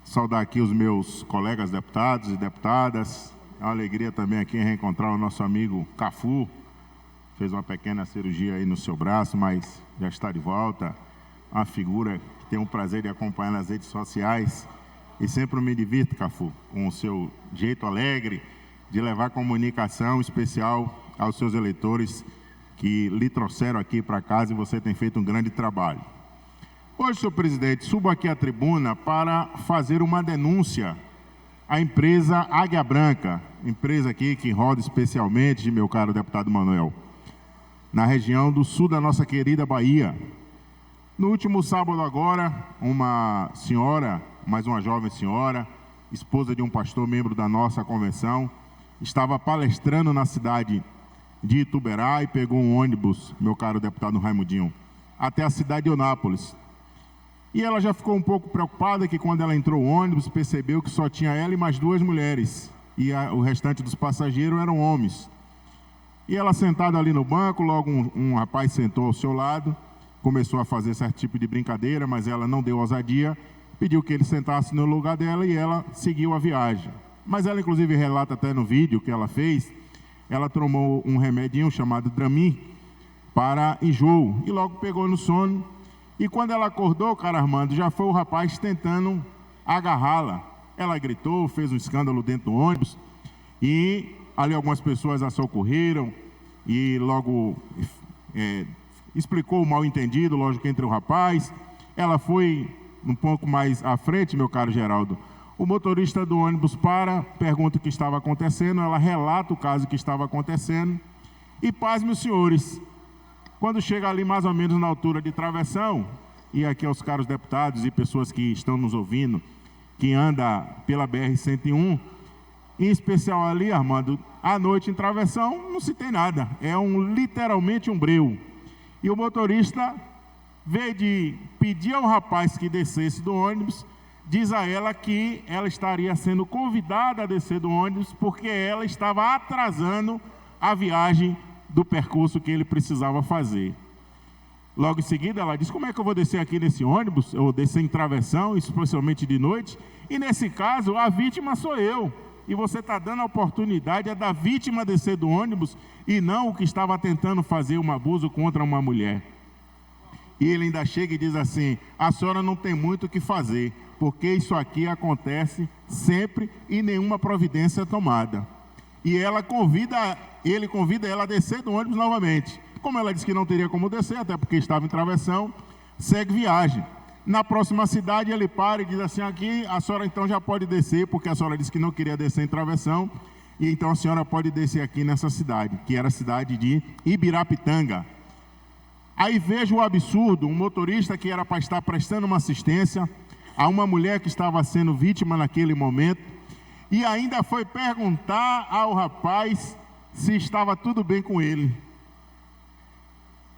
saudar aqui os meus colegas deputados e deputadas. É uma alegria também aqui reencontrar o nosso amigo Cafu. Fez uma pequena cirurgia aí no seu braço, mas já está de volta. Uma figura que tenho o prazer de acompanhar nas redes sociais. E sempre me divirto, Cafu, com o seu jeito alegre de levar comunicação especial aos seus eleitores que lhe trouxeram aqui para casa, e você tem feito um grande trabalho. Hoje, senhor presidente, subo aqui à tribuna para fazer uma denúncia à empresa Águia Branca, empresa aqui que roda especialmente, meu caro deputado Manuel, na região do sul da nossa querida Bahia. No último sábado agora, uma senhora, mais uma jovem senhora, esposa de um pastor, membro da nossa convenção, estava palestrando na cidade de Ituberá e pegou um ônibus, meu caro deputado Raimundinho, até a cidade de Eunápolis. E ela já ficou um pouco preocupada que quando ela entrou no ônibus, percebeu que só tinha ela e mais duas mulheres, e o restante dos passageiros eram homens. E ela sentada ali no banco, logo um rapaz sentou ao seu lado, começou a fazer certo tipo de brincadeira, mas ela não deu ousadia, pediu que ele sentasse no lugar dela e ela seguiu a viagem. Mas ela inclusive relata até no vídeo que ela fez, ela tomou um remedinho chamado Dramin para enjoo e logo pegou no sono. E quando ela acordou, cara Armando, já foi o rapaz tentando agarrá-la. Ela gritou, fez um escândalo dentro do ônibus e ali algumas pessoas a socorreram e logo explicou o mal-entendido, lógico, entre o rapaz. Ela foi um pouco mais à frente, meu caro Geraldo. O motorista do ônibus pergunta o que estava acontecendo, ela relata o caso que estava acontecendo e, pasme os senhores, quando chega ali mais ou menos na altura de Travessão, e aqui aos caros deputados e pessoas que estão nos ouvindo, que anda pela BR-101, em especial ali, Armando, à noite em Travessão não se tem nada, é literalmente um breu. E o motorista, veio de pedir ao rapaz que descesse do ônibus, diz a ela que ela estaria sendo convidada a descer do ônibus porque ela estava atrasando a viagem do percurso que ele precisava fazer. Logo em seguida, ela diz: como é que eu vou descer aqui nesse ônibus? Eu vou descer em Travessão, especialmente de noite, e nesse caso, a vítima sou eu. E você está dando a oportunidade da vítima descer do ônibus e não o que estava tentando fazer um abuso contra uma mulher. E ele ainda chega e diz assim: a senhora não tem muito o que fazer, porque isso aqui acontece sempre e nenhuma providência é tomada. E ele convida ela a descer do ônibus novamente. Como ela disse que não teria como descer, até porque estava em Travessão, segue viagem. Na próxima cidade ele para e diz assim: aqui a senhora então já pode descer, porque a senhora disse que não queria descer em Travessão, e então a senhora pode descer aqui nessa cidade, que era a cidade de Ibirapitanga. Aí vejo o absurdo, um motorista que era para estar prestando uma assistência a uma mulher que estava sendo vítima naquele momento, e ainda foi perguntar ao rapaz se estava tudo bem com ele.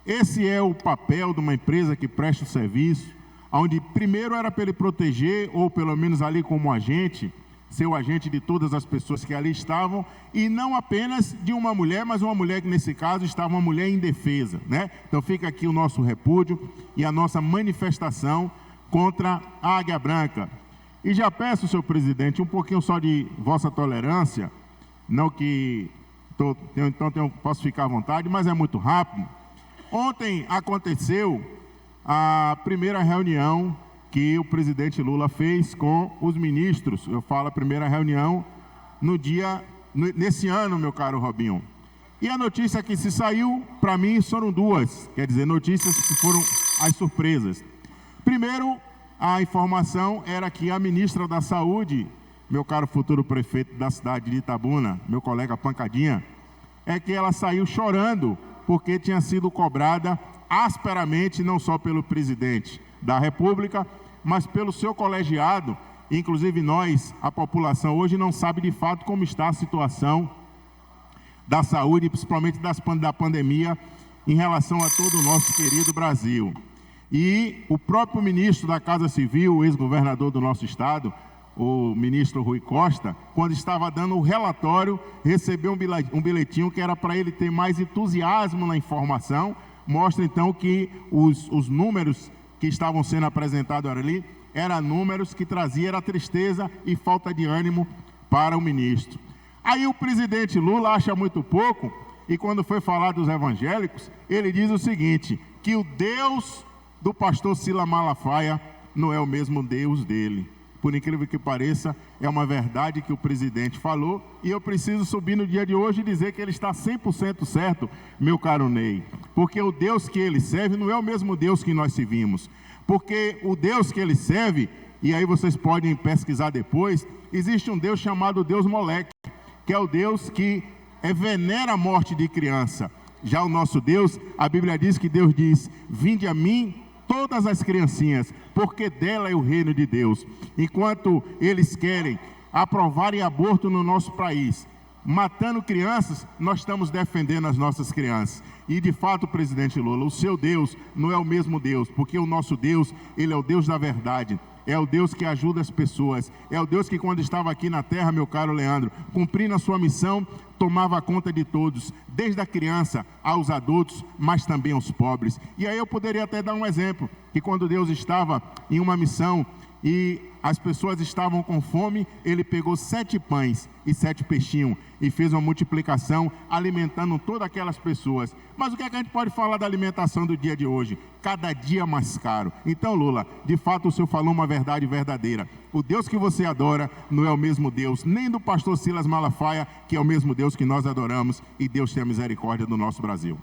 Esse é o papel de uma empresa que presta o serviço, onde primeiro era para ele proteger, ou pelo menos ali como agente, ser o agente de todas as pessoas que ali estavam, e não apenas de uma mulher, mas uma mulher que nesse caso estava uma mulher indefesa, né? Então fica aqui o nosso repúdio e a nossa manifestação contra a Águia Branca. E já peço, senhor presidente, um pouquinho só de vossa tolerância, não que posso ficar à vontade, mas é muito rápido. Ontem aconteceu a primeira reunião que o presidente Lula fez com os ministros. Eu falo a primeira reunião nesse ano, meu caro Robinho. E a notícia que se saiu, para mim, foram duas, quer dizer, notícias que foram as surpresas. Primeiro, a informação era que a ministra da Saúde, meu caro futuro prefeito da cidade de Itabuna, meu colega Pancadinha, é que ela saiu chorando porque tinha sido cobrada asperamente, não só pelo presidente da República, mas pelo seu colegiado. Inclusive nós, a população hoje não sabe de fato como está a situação da saúde, principalmente da pandemia, em relação a todo o nosso querido Brasil. E o próprio ministro da Casa Civil, o ex-governador do nosso estado, o ministro Rui Costa, quando estava dando o relatório, recebeu um bilhetinho que era para ele ter mais entusiasmo na informação. Mostra então que os números que estavam sendo apresentados ali eram números que traziam era tristeza e falta de ânimo para o ministro. Aí o presidente Lula acha muito pouco, e quando foi falar dos evangélicos, ele diz o seguinte, que o Deus do pastor Silas Malafaia não é o mesmo Deus dele. Por incrível que pareça, é uma verdade que o presidente falou, e eu preciso subir no dia de hoje e dizer que ele está 100% certo, meu caro Ney, porque o Deus que ele serve não é o mesmo Deus que nós servimos, porque o Deus que ele serve, e aí vocês podem pesquisar depois, existe um Deus chamado Deus Moleque, que é o Deus que venera a morte de criança. Já o nosso Deus, a Bíblia diz que Deus diz, vinde a mim todas as criancinhas, porque dela é o reino de Deus. Enquanto eles querem aprovarem aborto no nosso país, matando crianças, nós estamos defendendo as nossas crianças. E de fato, presidente Lula, o seu Deus não é o mesmo Deus, porque o nosso Deus, ele é o Deus da verdade. É o Deus que ajuda as pessoas. É o Deus que quando estava aqui na terra, meu caro Leandro, cumprindo a sua missão, tomava conta de todos, desde a criança aos adultos, mas também aos pobres. E aí eu poderia até dar um exemplo, que quando Deus estava em uma missão e as pessoas estavam com fome, ele pegou 7 pães e 7 peixinhos e fez uma multiplicação, alimentando todas aquelas pessoas. Mas o que é que a gente pode falar da alimentação do dia de hoje? Cada dia mais caro. Então, Lula, de fato o senhor falou uma verdade verdadeira. O Deus que você adora não é o mesmo Deus, nem do pastor Silas Malafaia, que é o mesmo Deus que nós adoramos, e Deus tenha misericórdia do nosso Brasil.